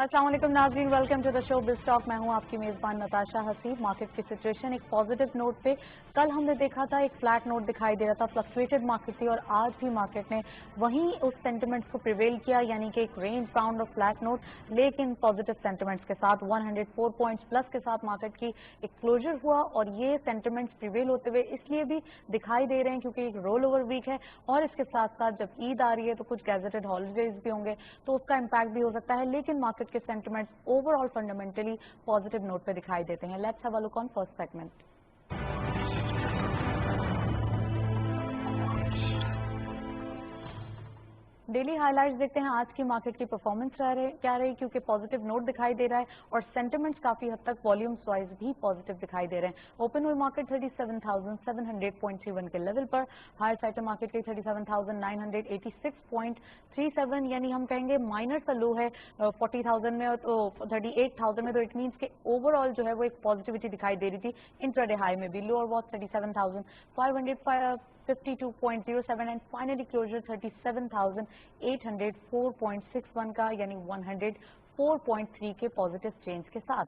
अस्सलाम वालेकुम नाज़रीन, welcome to the show biz talk. मैं हूं आपकी मेज़बान नताशा हसीब। मार्केट की सिचुएशन एक पॉजिटिव नोट पे, कल हमने देखा था एक फ्लैट नोट दिखाई दे रहा था, फ्लक्चुएटेड मार्केट थी और आज भी मार्केट ने वहीं उस सेंटिमेंट्स को प्रिवेल किया, यानी कि एक रेंज बाउंड और फ्लैट नोट, लेकिन पॉजिटिव सेंटिमेंट्स के साथ 104 पॉइंट्स प्लस के साथ मार्केट की एक क्लोजर हुआ। और ये सेंटिमेंट्स प्रिवेल होते हुए इसलिए भी दिखाई दे रहे हैं क्योंकि एक रोल ओवर वीक है और इसके साथ साथ जब ईद आ रही है तो कुछ गैजेटेड हॉलीडेज भी होंगे तो उसका इम्पैक्ट भी हो सकता है, लेकिन मार्केट के sentiments overall fundamentally positive note पे दिखाई देते हैं। Let's have a look on first segment. Daily highlights देखते हैं आज की मार्केट की परफॉर्मेंस क्या रही, क्योंकि पॉजिटिव नोट दिखाई दे रहा है और सेंटिमेंट्स काफी हद तक वॉल्यूम्स वाइज भी पॉजिटिव दिखाई दे रहे हैं। ओपन हुई मार्केट 37,700.31 के लेवल पर, हायर साइड मार्केट की 37,986.37, यानी हम कहेंगे माइनर सा लो है 40,000 में, तो 38,000 में, तो इट मीन्स के ओवरऑल जो है वो एक पॉजिटिविटी दिखाई दे रही थी। इंट्राडे हाई में भी lower watch 37,552.07 and finally closure 37,804.61 का, यानी 104.3 के पॉजिटिव चेंज के साथ।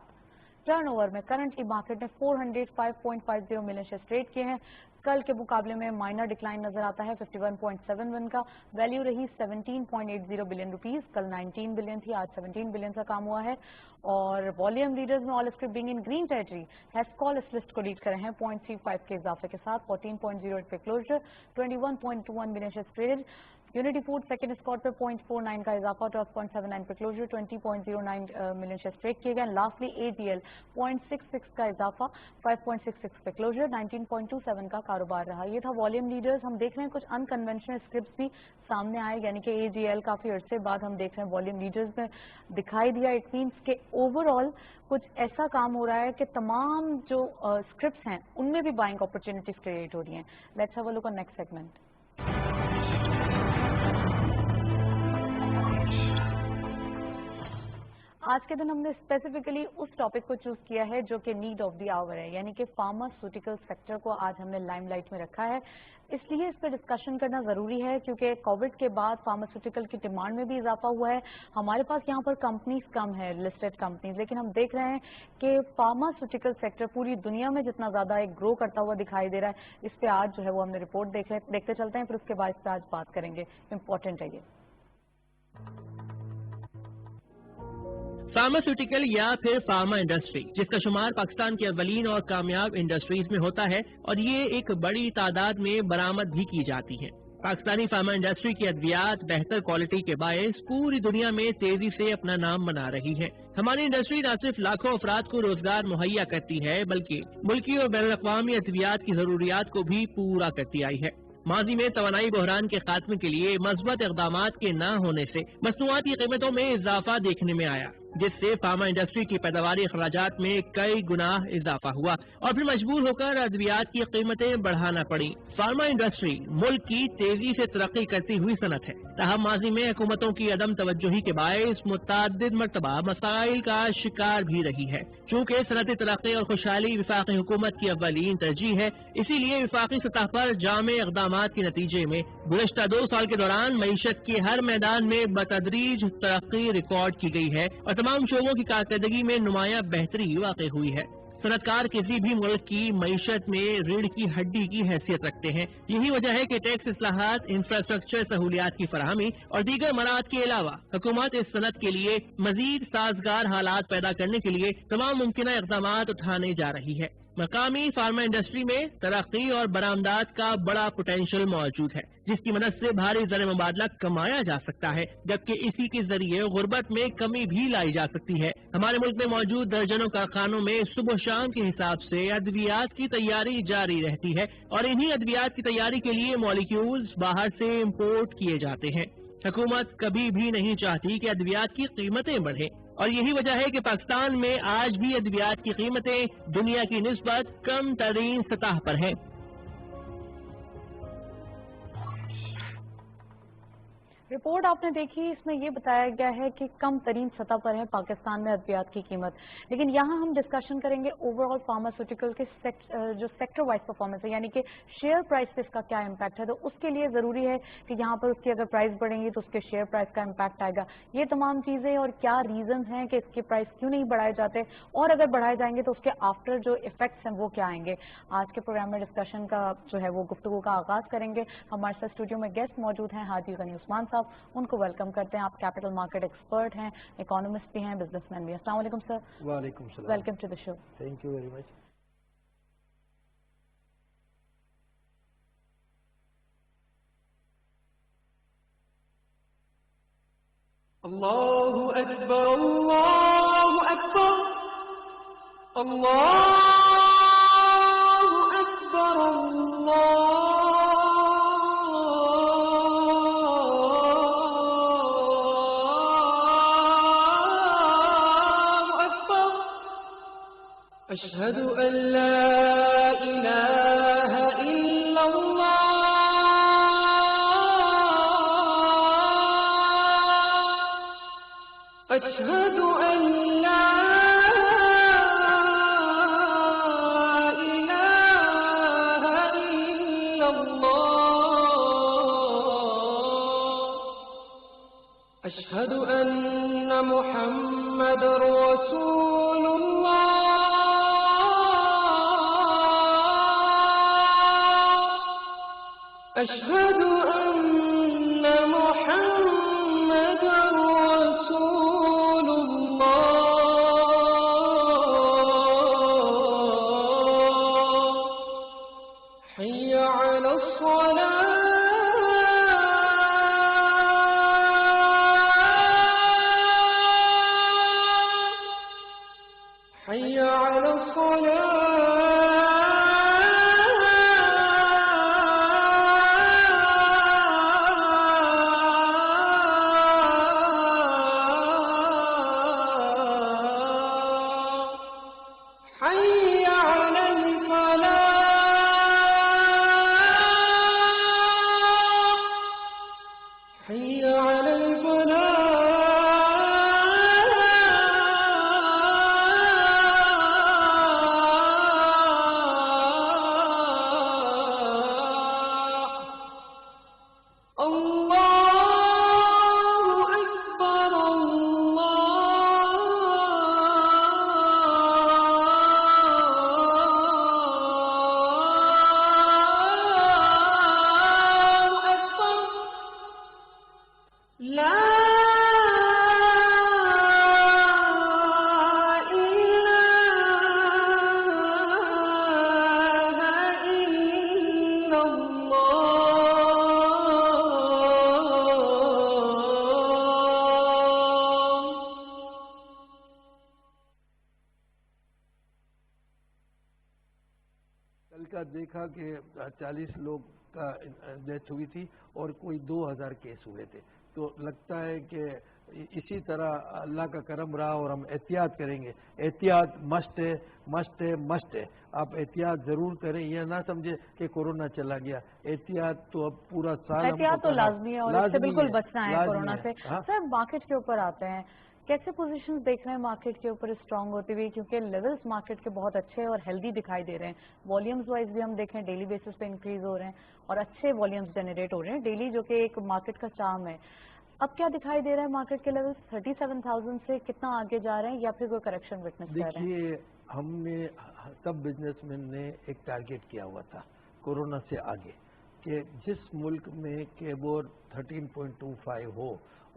टर्नओवर में करंटली मार्केट ने 405.50 मिलियन शेयर ट्रेड किए हैं। कल के मुकाबले में माइनर डिक्लाइन नजर आता है 51.71 का। वैल्यू रही 17.80 बिलियन रुपीस, कल 19 बिलियन थी, आज 17 बिलियन का काम हुआ है। और वॉल्यूम लीडर्स में all script being in green territory, Hascol इस लिस्ट को लीड करे हैं 0.35 के इजाफे के साथ, 14.08 पे closure, 21.21 million share traded. Unity food second scott पे 0.49 का इजाफा, 12.79 पे क्लोजर, 20.09 मिलियन शेयर ट्रेड किए गए। लास्टली एजीएल 0.66 का इजाफा, 5.66 पे क्लोजर, 19.27 का कारोबार रहा। ये था वॉल्यूम लीडर्स। हम देख रहे हैं कुछ अनकन्वेंशनल स्क्रिप्ट्स भी सामने आए, यानी कि एजीएल काफी अरसे बाद हम देख रहे हैं वॉल्यूम लीडर्स में दिखाई दिया। इट मीन्स के ओवरऑल कुछ ऐसा काम हो रहा है कि तमाम जो स्क्रिप्ट्स हैं उनमें भी बाइंग अपॉर्चुनिटीज क्रिएट हो रही हैं। Let's have a look on next segment. आज के दिन हमने स्पेसिफिकली उस टॉपिक को चूज किया है जो कि नीड ऑफ द आवर है, यानी कि फार्मास्यूटिकल सेक्टर को आज हमने लाइमलाइट में रखा है। इसलिए इस पर डिस्कशन करना जरूरी है क्योंकि कोविड के बाद फार्मास्यूटिकल की डिमांड में भी इजाफा हुआ है। हमारे पास यहाँ पर कंपनीज कम है, लिस्टेड कंपनीज, लेकिन हम देख रहे हैं कि फार्मास्यूटिकल सेक्टर पूरी दुनिया में जितना ज्यादा एक ग्रो करता हुआ दिखाई दे रहा है। इस पे आज जो है वो हमने रिपोर्ट देखते चलते हैं, फिर उसके बाद इस पर आज बात करेंगे। इंपॉर्टेंट है ये। फार्मास्यूटिकल या फिर फार्मा इंडस्ट्री, जिसका शुमार पाकिस्तान की अव्वलीन और कामयाब इंडस्ट्रीज में होता है और ये एक बड़ी तादाद में बरामद भी की जाती है। पाकिस्तानी फार्मा इंडस्ट्री की अद्वियात बेहतर क्वालिटी के बायस पूरी दुनिया में तेजी से अपना नाम बना रही है। हमारी इंडस्ट्री न सिर्फ लाखों अफराद को रोजगार मुहैया करती है बल्कि मुल्की और बैनुल अक़वामी अद्वियात की जरूरियात को भी पूरा करती आई है। माजी में तवानाई बहरान के खात्मे के लिए मज़बूत इक़दामात के न होने से मसनूआत की कीमतों में इजाफा देखने में आया, जिससे फार्मा इंडस्ट्री की पैदावारी अखराजात में कई गुना इजाफा हुआ और फिर मजबूर होकर अद्वियात की कीमतें बढ़ाना पड़ी। फार्मा इंडस्ट्री मुल्क की तेजी से तरक्की करती हुई सनत है, ताहम माजी में हुकूमतों की अदम तवज्जुही के बायस मुतअद्दिद मरतबा मसाइल का शिकार भी रही है। चूँकि सनती तरक्की और खुशहाली विफाकी हुकूमत की अव्वलीन तरजीह है, इसीलिए विफाकी सतह पर जामे इक़दामात के नतीजे में गुज़श्ता 2 साल के दौरान मईशत के हर मैदान में बतदरीज तरक्की रिकॉर्ड की गई है और तमाम शोबों की कारकर्दगी में नुमाया बेहतरी वाक़ई हुई है। सनतकार किसी भी मुल्क की मईशत में रीढ़ की हड्डी की हैसियत रखते हैं। यही वजह है कि टैक्स इस्लाहात, इंफ्रास्ट्रक्चर सहूलियात की फराहमी और दीगर मराहत के अलावा हुकूमत इस सनत के लिए मजीद साजगार हालात पैदा करने के लिए तमाम मुमकिन इक़दामात उठाने जा रही है। मकामी फार्मा इंडस्ट्री में तरक्की और बरामदात का बड़ा पोटेंशियल मौजूद है, जिसकी मदद से भारी ज़र मुबादला कमाया जा सकता है, जबकि इसी के जरिए गुर्बत में कमी भी लाई जा सकती है। हमारे मुल्क में मौजूद दर्जनों कारखानों में सुबह शाम के हिसाब से अद्वियात की तैयारी जारी रहती है और इन्हीं अद्वियात की तैयारी के लिए मॉलिक्यूल्स बाहर से इम्पोर्ट किए जाते हैं। हुकूमत कभी भी नहीं चाहती कि अद्वियात की कीमतें बढ़ें और यही वजह है कि पाकिस्तान में आज भी अद्वियात की कीमतें दुनिया की निस्बत कम तरीन सतह पर हैं। रिपोर्ट आपने देखी, इसमें ये बताया गया है कि कम तरीन सतह पर है पाकिस्तान में अद्वियात की कीमत, लेकिन यहाँ हम डिस्कशन करेंगे ओवरऑल फार्मास्यूटिकल के जो सेक्टर वाइज परफॉर्मेंस है, यानी कि शेयर प्राइस पे इसका क्या इम्पैक्ट है। तो उसके लिए ज़रूरी है कि यहाँ पर उसकी अगर प्राइस बढ़ेंगी तो उसके शेयर प्राइस का इम्पैक्ट आएगा। ये तमाम चीज़ें और क्या रीजन हैं कि इसके प्राइस क्यों नहीं बढ़ाए जाते, और अगर बढ़ाए जाएंगे तो उसके आफ्टर जो इफेक्ट्स हैं वो क्या आएंगे, आज के प्रोग्राम में डिस्कशन का जो है वो गुफ्तगू का आगाज करेंगे। हमारे साथ स्टूडियो में गेस्ट मौजूद हैं हाजी गनी उस्मान साहब, उनको वेलकम करते हैं। आप कैपिटल मार्केट एक्सपर्ट हैं, इकोनॉमिस्ट भी हैं, बिजनेसमैन भी हैं। अस्सलाम वालेकुम सर। वालेकुम सलाम। Welcome to the show. Thank you very much. अल्लाहु अकबर, अल्लाहु अकबर, अल्लाहु अकबर, अशहदु अन ला इलाहा इल्लल्लाह, अशहदु अन ला इलाहा इल्लल्लाह, अशहदु अन्न मुहम्मदर रसूलुल्लाह, أشهد أن محمدًا رسول الله، حي على الصلاة، حي على الصلاة. देखा कि 40 लोग का डेथ हुई थी और कोई 2000 केस हुए थे। तो लगता है कि इसी तरह अल्लाह का करम रहा और हम एहतियात करेंगे। एहतियात मस्ट है, मस्ट है, मस्ट है। आप एहतियात जरूर करें, यह ना समझे कि कोरोना चला गया। एहतियात तो अब पूरा साल एहतियात तो लाजमी है और इससे बिल्कुल बचना है कोरोना से। सर मार्केट के ऊपर आते हैं, कैसे पोजीशंस देख रहे हैं मार्केट के ऊपर स्ट्रांग होती हुई, क्योंकि लेवल्स मार्केट के बहुत अच्छे और हेल्दी दिखाई दे रहे हैं। वॉल्यूम्स वाइज भी हम देखें डेली बेसिस पे इंक्रीज हो रहे हैं और अच्छे वॉल्यूम्स जनरेट हो रहे हैं डेली, जो कि एक मार्केट का चार्म है। अब क्या दिखाई दे रहा है मार्केट के लेवल्स 37,000 से कितना आगे जा रहे हैं या फिर कोई करेक्शन विटनेस कर रहे हैं? देखिए, हमने सब बिजनेसमैन ने एक टारगेट किया हुआ था कोरोना से आगे कि जिस मुल्क में केबोर 13.25 हो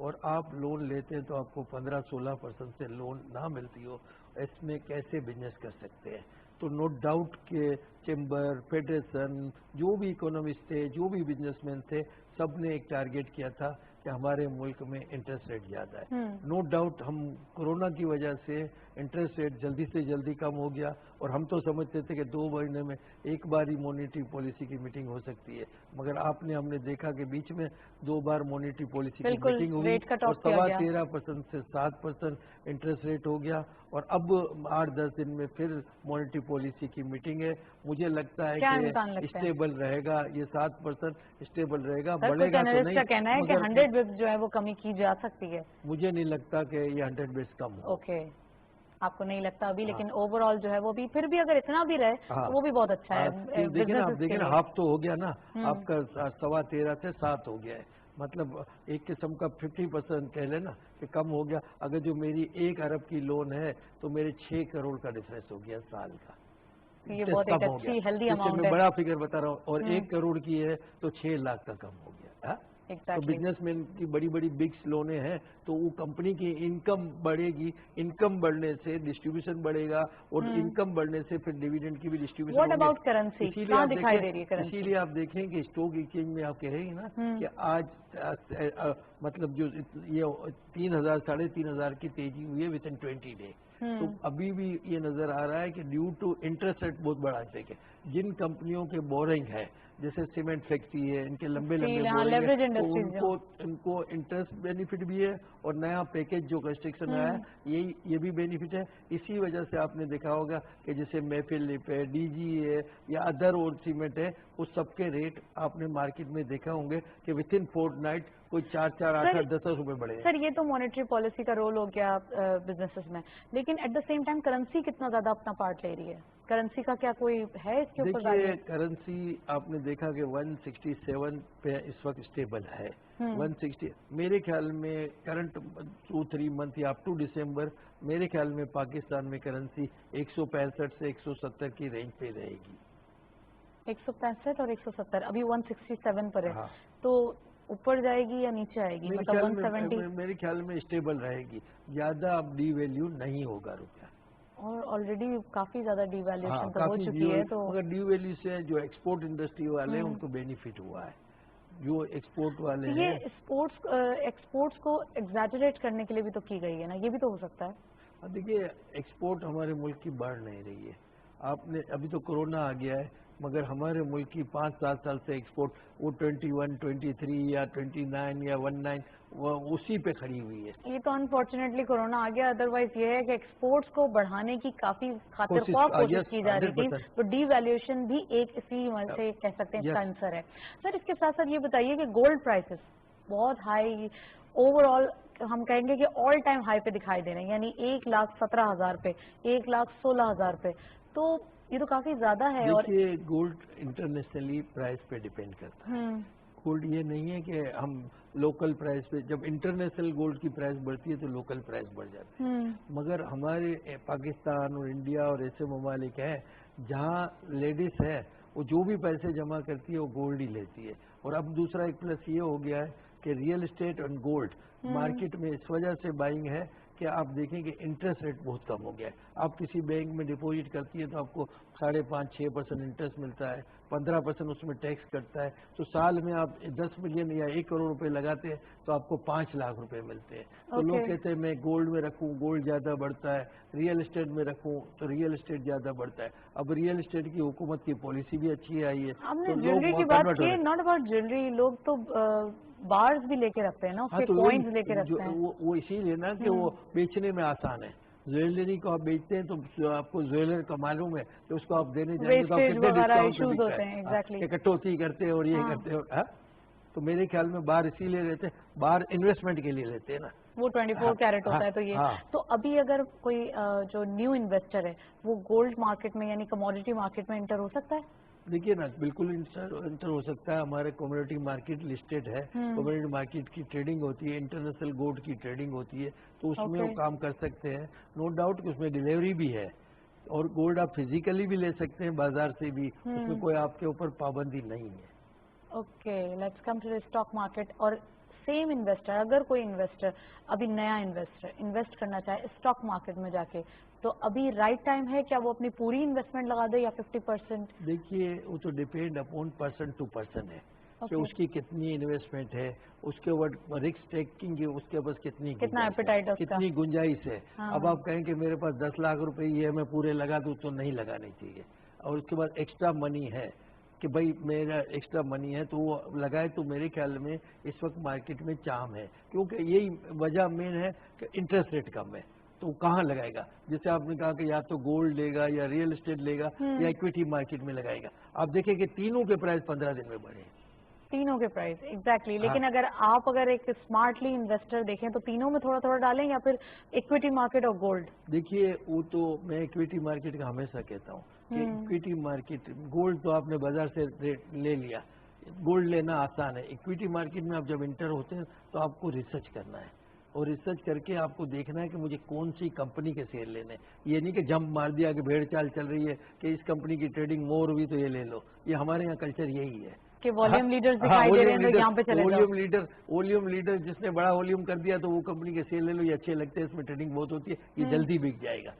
और आप लोन लेते हैं तो आपको 15-16% से लोन ना मिलती हो, इसमें कैसे बिजनेस कर सकते हैं। तो नो डाउट के चेम्बर, फेडरेशन, जो भी इकोनॉमिस्ट थे, जो भी बिजनेसमैन थे, सब ने एक टारगेट किया था कि हमारे मुल्क में इंटरेस्ट रेट ज्यादा है। नो डाउट हम कोरोना की वजह से इंटरेस्ट रेट जल्दी से जल्दी कम हो गया اور ہم تو سمجھتے تھے کہ 2 مہینے میں ایک بار ہی مانیٹری پالیسی کی میٹنگ ہو سکتی ہے، مگر ہم نے دیکھا کہ بیچ میں 2 بار مانیٹری پالیسی کی بالکل میٹنگ ہوئی ریٹ کٹ اور آف کیا گیا۔ 13.5% سے 7% انٹرسٹ ریٹ ہو گیا، اور اب 8-10 دن میں پھر مانیٹری پالیسی کی میٹنگ ہے۔ مجھے لگتا ہے کیا کہ امکان لگتا ہے؟ اسٹیبل رہے گا، یہ 7% اسٹیبل رہے گا، سر بڑھے کچھ گا تو اینالسٹ کا نہیں، کہنا ہے کہ مگر 100 بپس جو ہے وہ کمی کی جا سکتی ہے۔ مجھے نہیں لگتا کہ یہ 100 بیس کم ہو۔ اوکے، آپ کو نہیں لگتا ابھی، ہاں۔ لیکن اوور آل جو ہے وہ بھی پھر بھی اگر اتنا بھی رہے تو وہ بھی بہت اچھا ہے دیکھیں نا، بزنس کے لیے۔ ہاف تو ہو گیا نا، آپ کا 13.25 سے 7 ہو گیا ہے، مطلب ایک قسم کا 50% کہہ لیں نا کہ کم ہو گیا۔ اگر جو میری 1 ارب کی لون ہے تو میرے 6 کروڑ کا ڈفرینس ہو گیا سال کا، یہ بہت ایک کم ہو اچھی گیا۔ ہیلدی اس سے اماؤنٹ میں ہے۔ بڑا فگر بتا رہا ہوں، اور 1 کروڑ کی ہے تو 6 لاکھ کا کم ہو گیا۔ تو ایگزیکٹلی۔ بزنس مین کی بڑی بڑی بگس لونیں ہیں تو وہ کمپنی کی انکم بڑھے گی، انکم بڑھنے سے ڈسٹریبیوشن بڑھے گا، اور انکم بڑھنے سے پھر ڈیویڈنڈ کی بھی ڈسٹریبیوشن واٹ اباؤٹ کرنسی، کہاں دکھائی دے رہی ہے اسی کرنسی؟ لیے آپ دیکھیں کہ اسٹاک ایکسچینج میں آپ کہہ رہے ہیں نا کہ آج مطلب جو یہ 3,000 3,500 کی تیزی ہوئی ہے within 20 days، تو ابھی بھی یہ نظر آ رہا ہے کہ ڈیو ٹو انٹرسٹ ریٹ بہت بڑا افیکٹ ہے۔ جن کمپنیوں کے بورنگ ہے، جیسے سیمنٹ فیکٹری ہے، ان کے لمبے بورنگ ہے، تو ان کو انٹرسٹ بینیفٹ بھی ہے، اور نیا پیکج جو کنسٹرکشن آیا ہے یہ بھی بینیفٹ ہے۔ اسی وجہ سے آپ نے دیکھا ہوگا کہ جیسے میفل لپ ہے، ڈی جی ہے، یا ادر اور سیمنٹ ہے، اس سب کے ریٹ آپ نے مارکیٹ میں دیکھا ہوں گے کہ within fortnight کوئی 4 8 10 روپے بڑھے ہیں۔ سر یہ تو مانیٹری پالیسی کا رول ہو گیا بزنسز میں، لیکن at the same time currency کتنا زیادہ اپنا پارٹ لے رہی ہے؟ کرنسی کا کیا کوئی ہے اس کے اوپر؟ دیکھیے کرنسی آپ نے دیکھا کہ 167 پہ اس وقت اسٹیبل ہے۔ 160 میرے خیال میں کرنٹ 2-3 منتھ یا اپ ٹو دسمبر، میرے خیال میں پاکستان میں کرنسی 165 سے 170 کی رینج پہ رہے گی۔ 165 اور 170 ابھی 167 پر ہے، ہاں۔ تو اوپر جائے گی یا نیچے آئے گی؟ مطلب 170 میرے خیال میں اسٹیبل رہے گی، زیادہ اب ڈی ویلیو نہیں ہوگا روپیہ۔ اور آلریڈی کافی زیادہ ڈی ویلیوشن تو ہو کافی چکی ہے، تو مگر ڈی ویلیو سے جو ایکسپورٹ انڈسٹری والے ہیں ان کو بینیفٹ ہوا ہے، جو ایکسپورٹ والے ہیں۔ یہ ایکسپورٹس کو ایگزیجریٹ کرنے کے لیے بھی تو کی گئی ہے نا، یہ بھی تو ہو سکتا ہے۔ دیکھیے ایکسپورٹ ہمارے ملک کی بڑھ نہیں رہی ہے، آپ نے ابھی تو کرونا آ گیا ہے، مگر ہمارے ملک کی 5-7 سال سے ایکسپورٹ وہ 21, 23 یا 29 یا 19 اسی پہ کھڑی ہوئی ہے۔ یہ تو انفارچونیٹلی کورونا آ گیا، ادروائز یہ ہے کہ ایکسپورٹس کو بڑھانے کی کافی خاطر خواہ کوشش کی جا رہی تھی، 100%۔ تو ڈی ویلیوشن بھی ایک اسی وجہ سے کہہ سکتے ہیں اس کا آنسر ہے۔ سر اس کے ساتھ ساتھ یہ بتائیے کہ گولڈ پرائسز بہت ہائی، اوور آل ہم کہیں گے کہ آل ٹائم ہائی پہ دکھائی دے رہے ہیں، یعنی 1,17,000 پہ، 1,16,000 پہ، تو یہ تو کافی زیادہ ہے۔ اور دیکھیے گولڈ انٹرنیشنلی پرائس پہ ڈیپینڈ کرتا ہے، گولڈ یہ نہیں ہے کہ ہم لوکل پرائس پہ، جب انٹرنیشنل گولڈ کی پرائس بڑھتی ہے تو لوکل پرائس بڑھ جاتی ہے، مگر ہمارے پاکستان اور انڈیا اور ایسے ممالک ہیں جہاں لیڈیز ہے وہ جو بھی پیسے جمع کرتی ہے وہ گولڈ ہی لیتی ہے۔ اور اب دوسرا ایک پلس یہ ہو گیا ہے کہ ریئل اسٹیٹ اور گولڈ مارکیٹ میں اس وجہ سے بائنگ ہے کہ آپ دیکھیں کہ انٹرسٹ ریٹ بہت کم ہو گیا ہے۔ آپ کسی بینک میں ڈپوزٹ کرتی ہے تو آپ کو 5.5-6% انٹرسٹ ملتا ہے، 15% اس میں ٹیکس کٹتا ہے، تو سال میں آپ 10 ملین یا 1 کروڑ روپے لگاتے ہیں تو آپ کو 5 لاکھ روپے ملتے ہیں۔ تو لوگ کہتے ہیں میں گولڈ میں رکھوں گولڈ زیادہ بڑھتا ہے، ریئل اسٹیٹ میں رکھوں تو ریئل اسٹیٹ زیادہ بڑھتا ہے۔ اب ریئل اسٹیٹ کی حکومت کی پالیسی بھی اچھی آئی ہے، ہم نے جیولری کی بات کی، ناٹ اباؤٹ جیولری، لوگ تو بارز بھی لے کے رکھتے ہیں نا، اس کے کوائنز لے کے رکھتے ہیں۔ وہ اسی لیے نا کہ وہ بیچنے میں آسان ہے، جیولری کو آپ بیچتے ہیں تو آپ کو جیولر کا معلوم ہے کہ اس کو آپ دینے جائیں گے تو آپ کتنے ڈسکاؤنٹ پہ بکتا ہے، کٹوتی کرتے ہیں اور یہ کرتے ہیں۔ تو میرے خیال میں باہر اسی لیے لیتے ہیں، باہر انویسٹمنٹ کے لیے لیتے ہیں نا، وہ 24 کیرٹ ہوتا ہے۔ تو یہ تو ابھی اگر کوئی جو نیو انویسٹر ہے وہ گولڈ مارکیٹ میں یعنی کموڈیٹی مارکیٹ میں انٹر ہو سکتا ہے؟ دیکھیے نا بالکل انٹر ہو سکتا ہے، ہمارے کمیونٹی مارکیٹ لسٹڈ ہے، کمیونٹی مارکیٹ کی ٹریڈنگ ہوتی ہے، انٹرنیشنل گولڈ کی ٹریڈنگ ہوتی ہے، تو اس میں وہ کام کر سکتے ہیں، نو ڈاؤٹ کہ اس میں ڈیلیوری بھی ہے، اور گولڈ آپ فزیکلی بھی لے سکتے ہیں بازار سے بھی، اس میں کوئی آپ کے اوپر پابندی نہیں ہے۔ Okay, let's come to stock market. اور سیم انویسٹر، اگر کوئی انویسٹر ابھی نیا انویسٹر انویسٹ کرنا چاہے اسٹاک مارکیٹ میں جا کے، تو ابھی رائٹ ٹائم ہے کیا وہ اپنی پوری انویسٹمنٹ لگا دے یا 50%؟ دیکھیے وہ تو depend upon person to person ہے، कि उसकी कितनी इन्वेस्टमेंट है, उसके बाद रिस्क टेकिंग की उसके पास कितना appetite है उसका। कितनी गुंजाइश है। हाँ। अब आप कहें कि मेरे पास 10 लाख रुपए ये मैं पूरे लगा दूं, तो नहीं लगानी चाहिए। और उसके बाद एक्स्ट्रा मनी है कि भाई मेरा एक्स्ट्रा मनी है तो वो लगाए, तो मेरे ख्याल में इस वक्त मार्केट में चाम है, क्योंकि यही वजह मेन है कि इंटरेस्ट रेट कम है। तो कहाँ लगाएगा? जैसे आपने कहा कि या तो गोल्ड लेगा या रियल एस्टेट लेगा या इक्विटी मार्केट में लगाएगा। आप देखें कि तीनों के प्राइस 15 दिन में बढ़े, तीनों के प्राइस एग्जैक्टली। लेकिन अगर एक स्मार्टली इन्वेस्टर देखें तो तीनों में थोड़ा थोड़ा डालें या फिर इक्विटी मार्केट और गोल्ड? देखिए वो तो मैं इक्विटी मार्केट का हमेशा कहता हूँ कि इक्विटी मार्केट, गोल्ड तो आपने बाजार से ले लिया, गोल्ड लेना आसान है। इक्विटी मार्केट में आप जब इंटर होते हैं तो आपको रिसर्च करना है, और रिसर्च करके आपको देखना है कि मुझे कौन सी कंपनी के शेयर लेने हैं। ये नहीं कि जंप मार दिया कि भेड़ चाल चल रही है कि इस कंपनी की ट्रेडिंग मोर हुई तो ये ले लो। ये हमारे यहाँ कल्चर यही है कि वॉल्यूम लीडर्स दिखाई दे रहे हैं तो यहाँ पे चले जाओ। वॉल्यूम लीडर जिसने बड़ा वॉल्यूम कर दिया तो वो कंपनी के शेयर ले लो, ये अच्छे लगते हैं, इसमें ट्रेडिंग बहुत होती है, ये जल्दी बिक जाएगा।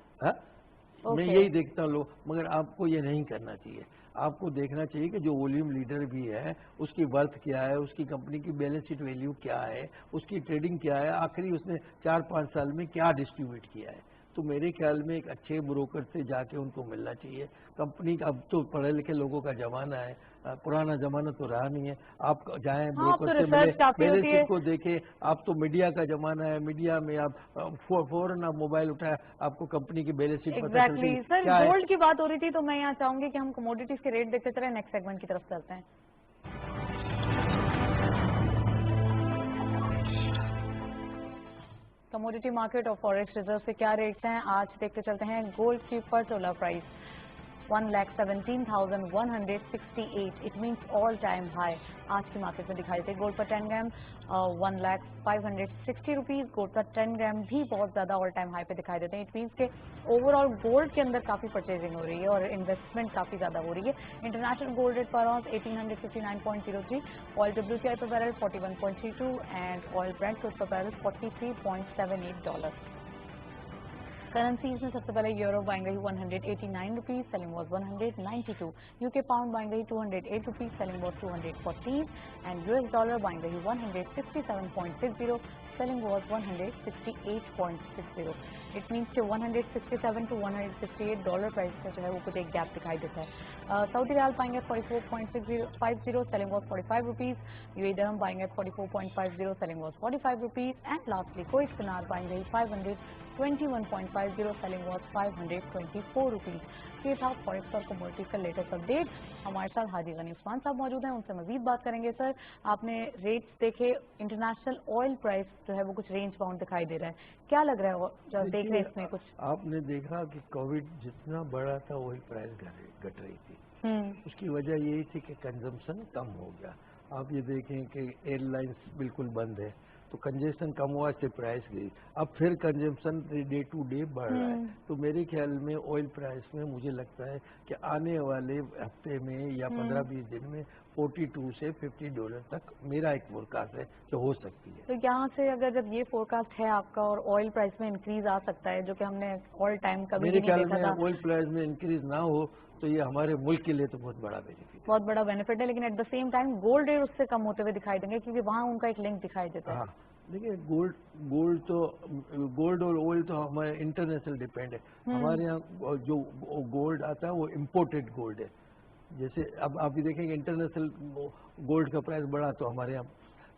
मैं यही देखता हूँ लोग, मगर आपको ये नहीं करना चाहिए। आपको देखना चाहिए कि जो वॉल्यूम लीडर भी है उसकी वर्थ क्या है, उसकी कंपनी की बैलेंस शीट वैल्यू क्या है, उसकी ट्रेडिंग क्या है, आखिरी उसने 4-5 साल में क्या डिस्ट्रीब्यूट किया है। तो मेरे ख्याल में एक अच्छे ब्रोकर से जाके उनको मिलना चाहिए। कंपनी का अब तो पढ़े लिखे लोगों का जमाना है, पुराना जमाना तो रहा नहीं है। आप जाएं ब्रोकर से मिले, बैलेंस शीट को देखें। आप तो मीडिया का जमाना है, मीडिया में आप फौरन आप मोबाइल उठाए, आपको कंपनी की बैलेंस शीट पता चलती है। सर गोल्ड की बात हो रही थी तो मैं यहाँ चाहूंगी कि हम कमोडिटीज के रेट देखते चले, नेक्स्ट सेगमेंट की तरफ चलते हैं। कमोडिटी मार्केट और फॉरेक्स रिजर्व से क्या रेट्स हैं आज देखते चलते हैं। गोल्ड की पर तोला price 1,17,168, it means all time high आज की मार्केट में दिखाई दे। गोल्ड पर 10 ग्राम 1,0560 रुपीज, गोल्ड पर 10 ग्राम भी बहुत ज्यादा ऑल टाइम हाई पे दिखाई देते हैं। इट मीन्स के ओवरऑल गोल्ड के अंदर काफी परचेजिंग हो रही है और इन्वेस्टमेंट काफी ज्यादा हो रही है। इंटरनेशनल गोल्ड रेट पर आउंस 1859.03, ऑयल WTI पर barrel 41.32 and oil Brent crude पर बैरल $43.78। करेंसीज में सबसे पहले यूरो बाइंग रही 189 rupees, selling was 192। UK pound buying रही 208 rupees, selling was 214 and US dollar buying रही 167.60, सेलिंग वॉज 168.60। इट मीन्स के 167 to 168 डॉलर प्राइस का जो है वो कुछ एक गैप दिखाई देता है। सऊदी रियाल पाएंगे 44.50, सेलिंग वॉज 45 रुपीज। यूएई दिरहम पाएंगे 44.50, selling was 45 rupees and lastly Kuwait दिनार पाएंगे 521.50, सेलिंग वॉज 524 रुपीज। ये था फॉरेक्स और कमोडिटीज का लेटेस्ट अपडेट। हमारे साथ हाजी गनी उस्मान साहब मौजूद हैं, उनसे मजीद बात करेंगे। सर आपने रेट्स देखे, इंटरनेशनल ऑयल प्राइस जो है वो कुछ रेंज बाउंड दिखाई दे रहा है, क्या लग रहा है जो देख रहे हैं इसमें कुछ? आपने देखा कि कोविड जितना बढ़ा था ऑयल प्राइस घट रही थी। उसकी वजह यही थी कि कंजम्पशन कम हो गया। आप ये देखें कि एयरलाइंस बिल्कुल बंद है तो कंजेशन कम हुआ, इससे प्राइस गई। अब फिर कंजम्पशन डे टू डे बढ़ रहा है। तो मेरे ख्याल में ऑयल प्राइस में मुझे लगता है कि आने वाले हफ्ते में या 15-20 दिन में 42 से $50 तक मेरा एक फोरकास्ट है जो हो सकती है। तो यहाँ से अगर जब ये फोरकास्ट है आपका और ऑयल प्राइस में इंक्रीज आ सकता है जो कि हमने ऑल टाइम कभी मेरे नहीं ख्याल देखा में था, ऑयल प्राइस में इंक्रीज ना हो तो ये हमारे मुल्क के लिए तो बहुत बड़ा बेनिफिट है। लेकिन at the same time gold rate उससे कम होते हुए दिखाई देंगे क्योंकि वहाँ उनका एक लिंक दिखाई देता है। हाँ, देखिए गोल्ड और ऑयल तो हमारे इंटरनेशनल डिपेंड है। हमारे यहाँ जो गोल्ड आता है वो इम्पोर्टेड गोल्ड है। जैसे अब आप भी देखेंगे इंटरनेशनल गोल्ड का प्राइस बढ़ा तो हमारे यहाँ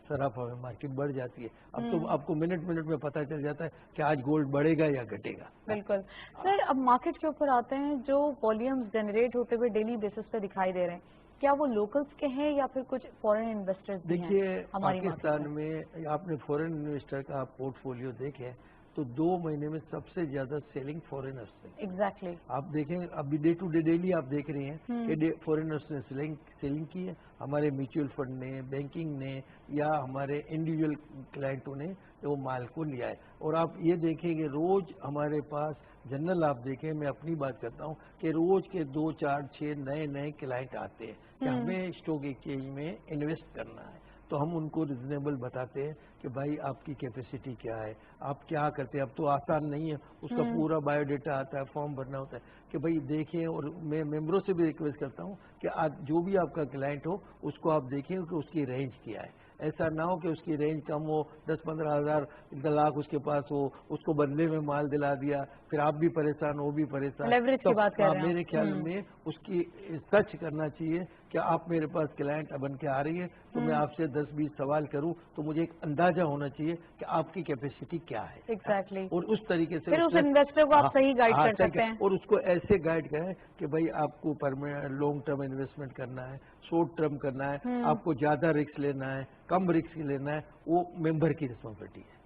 सराफा में मार्केट बढ़ जाती है। अब तो आपको मिनट में पता चल जाता है कि आज गोल्ड बढ़ेगा या घटेगा। बिल्कुल सर, अब मार्केट के ऊपर आते हैं। जो वॉल्यूम्स जनरेट होते हुए डेली बेसिस पे दिखाई दे रहे हैं, क्या वो लोकल्स के हैं या फिर कुछ फॉरेन इन्वेस्टर्स भी हैं? देखिए पाकिस्तान में आपने फॉरेन इन्वेस्टर का पोर्टफोलियो देखे तो 2 महीने में सबसे ज्यादा सेलिंग फॉरेनर्स ने। एग्जैक्टली आप देखें अभी डे टू डे डेली आप देख रहे हैं कि फॉरेनर्स ने सेलिंग की है। हमारे म्यूचुअल फंड ने, बैंकिंग ने या हमारे इंडिविजुअल क्लाइंटों ने वो माल को लिया है। और आप ये देखेंगे रोज हमारे पास जनरल आप देखें, मैं अपनी बात करता हूँ कि रोज के 2, 4, 6 नए क्लाइंट आते हैं कि हमें स्टॉक एक्सचेंज में इन्वेस्ट करना है। تو ہم ان کو ریزنیبل بتاتے ہیں کہ بھائی آپ کی کیپیسٹی کیا ہے, آپ کیا کرتے ہیں. اب تو آسان نہیں ہے, اس کا پورا بایو ڈیٹا آتا ہے, فارم بھرنا ہوتا ہے کہ بھائی دیکھیں. اور میں ممبروں سے بھی ریکویسٹ کرتا ہوں کہ جو بھی آپ کا کلائنٹ ہو اس کو آپ دیکھیں کہ اس کی رینج کیا ہے. ایسا نہ ہو کہ اس کی رینج کم ہو, 10-15 ہزار لاکھ اس کے پاس ہو, اس کو بدلے میں مال دلا دیا, پھر آپ بھی پریشان ہو, وہ بھی پریشان. لیوریج کی بات کر رہے ہیں. میرے خیال میں اس کی سرچ کرنا چاہیے کہ آپ میرے پاس کلائنٹ بن کے آ رہی ہے تو میں آپ سے 10-20 سوال کروں تو مجھے ایک اندازہ ہونا چاہیے کہ آپ کی کیپیسٹی کیا ہے. ایگزیکٹلی. اور اس طریقے سے پھر اس انویسٹر کو آپ صحیح گائیڈ کر سکتے ہیں, اور اس کو ایسے گائیڈ کریں کہ بھائی آپ کو لانگ ٹرم انویسٹمنٹ کرنا ہے, شارٹ ٹرم کرنا ہے, آپ کو زیادہ رسک لینا ہے, کم رسک لینا ہے, وہ ممبر کی رسپانسبلٹی ہے.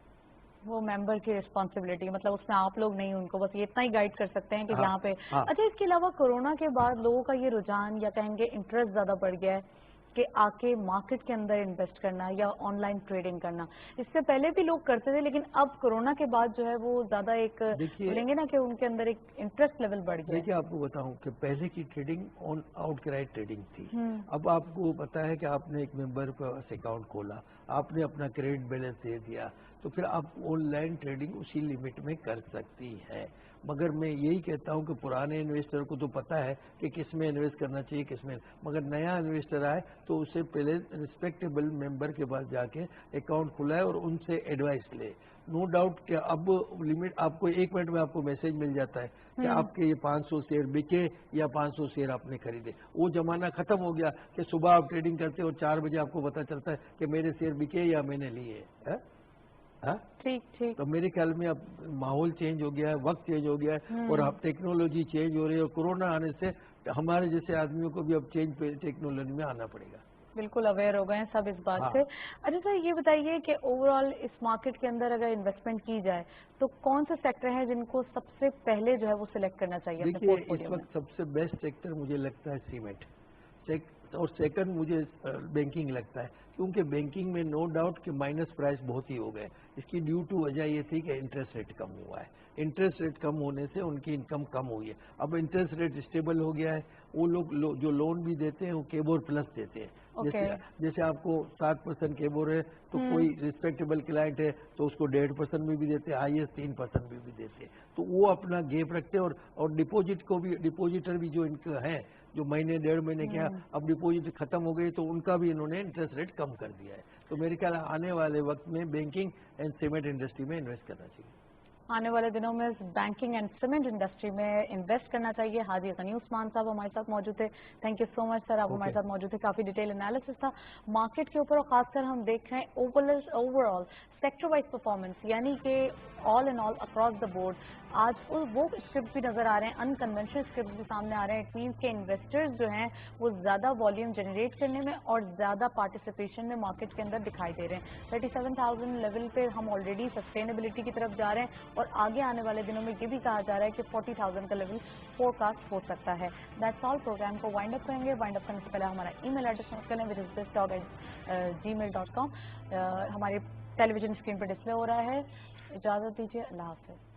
وہ ممبر کی رسپانسبلٹی, مطلب اس میں آپ لوگ نہیں, ان کو بس یہ اتنا ہی گائیڈ کر سکتے ہیں کہ یہاں پہ. اچھا, اس کے علاوہ کورونا کے بعد لوگوں کا یہ رجحان یا کہیں گے انٹرسٹ زیادہ بڑھ گیا ہے کہ آ کے مارکیٹ کے اندر انویسٹ کرنا یا آن لائن ٹریڈنگ کرنا. اس سے پہلے بھی لوگ کرتے تھے لیکن اب کورونا کے بعد جو ہے وہ زیادہ ایک بولیں گے نا کہ ان کے اندر ایک انٹرسٹ لیول بڑھ گیا. دیکھیے آپ کو بتاؤں کہ پہلے کی ٹریڈنگ آن آؤٹ کرائٹ ٹریڈنگ تھی. اب آپ کو پتا ہے کہ آپ نے ایک ممبر پاس اکاؤنٹ کھولا, آپ نے اپنا کریڈٹ بیلنس دے دیا, تو پھر آپ آن لائن ٹریڈنگ اسی لمٹ میں کر سکتی ہے. مگر میں یہی کہتا ہوں کہ پرانے انویسٹر کو تو پتا ہے کہ کس میں انویسٹ کرنا چاہیے, کس میں, مگر نیا انویسٹر آئے تو اسے پہلے ریسپیکٹیبل ممبر کے پاس جا کے اکاؤنٹ کھلائے اور ان سے ایڈوائس لے. نو ڈاؤٹ کہ اب لمٹ آپ کو 1 منٹ میں آپ کو میسج مل جاتا ہے کہ آپ کے یہ 500 شیئر بکے یا 500 شیئر آپ نے خریدے. وہ زمانہ ختم ہو گیا کہ صبح آپ ٹریڈنگ کرتے اور 4 بجے آپ کو پتا چلتا ہے کہ میرے شیئر بکے یا میں نے لیے. تو میرے خیال میں اب ماحول چینج ہو گیا ہے, وقت چینج ہو گیا ہے, اور اب ٹیکنالوجی چینج ہو رہی ہے, اور کورونا آنے سے ہمارے جیسے آدمیوں کو بھی اب چینج ٹیکنالوجی میں آنا پڑے گا. بالکل اویئر ہو گئے ہیں سب اس بات سے. اچھا سر, یہ بتائیے کہ اوور آل اس مارکیٹ کے اندر اگر انویسٹمنٹ کی جائے تو کون سے سیکٹر ہیں جن کو سب سے پہلے جو ہے وہ سلیکٹ کرنا چاہیے؟ دیکھیے اس وقت سب سے بیسٹ سیکٹر مجھے لگتا ہے سیمنٹ, اور سیکنڈ مجھے بینکنگ لگتا ہے, کیونکہ بینکنگ میں نو ڈاؤٹ کہ مائنس پرائز بہت ہی ہو گئے. اس کی ڈیو ٹو وجہ یہ تھی کہ انٹرسٹ ریٹ کم ہوا ہے. انٹرسٹ ریٹ کم ہونے سے ان کی انکم کم ہوئی ہے. اب انٹرسٹ ریٹ اسٹیبل ہو گیا ہے, وہ لوگ جو لون بھی دیتے ہیں وہ کیبور پلس دیتے ہیں. جیسے آپ کو 7% کیبور ہے تو کوئی ریسپیکٹیبل کلائنٹ ہے تو اس کو 1.5% بھی دیتے ہیں, ہائیسٹ 3% بھی دیتے ہیں. تو وہ اپنا گیپ رکھتے ہیں, اور ڈپوزٹ کو بھی, ڈپوزٹر بھی جو ان کا ہے جو مہینے 1.5 مہینے کیا اب ڈپوزٹ ختم ہو گئی تو ان کا بھی انہوں نے انٹرسٹ ریٹ کم کر دیا ہے. تو میرے خیال آنے والے وقت میں بینکنگ اینڈ سیمنٹ انڈسٹری میں انویسٹ کرنا چاہیے. آنے والے دنوں میں بینکنگ اینڈ سیمنٹ انڈسٹری میں انویسٹ کرنا چاہیے. حاجی غنی عثمان صاحب ہمارے ساتھ موجود تھے. تھینک یو سو مچ سر, آپ ہمارے ساتھ موجود تھے. کافی ڈیٹیل انالیسس تھا مارکیٹ کے اوپر, اور خاص کر ہم دیکھ رہے ہیں over all sector wise performance, یعنی کہ آل ان آل اکراس دا بورڈ آج وہ اسکرپٹ بھی نظر آ رہے ہیں, انکنونشنل اسکرپٹ بھی سامنے آ رہے ہیں. اٹ مینس کہ انویسٹرز جو ہیں وہ زیادہ والیوم جنریٹ کرنے میں اور زیادہ پارٹیسپیشن میں مارکیٹ کے اندر دکھائی دے رہے ہیں. 37,000 لیول پہ ہم آلریڈی سسٹینیبلٹی کی طرف جا رہے ہیں, اور آگے آنے والے دنوں میں یہ بھی کہا جا رہا ہے کہ 40,000 کا لیول فورکاسٹ ہو سکتا ہے. That's all. پروگرام کو وائنڈ اپ کریں گے. وائنڈ اپ کرنے سے پہلے ہمارا ای میل ایڈریس نوٹ کر لیں, www.gmail.com. ہمارے ٹیلی ویژن اسکرین پر ڈسپلے ہو رہا ہے. اجازت دیجیے, اللہ حافظ.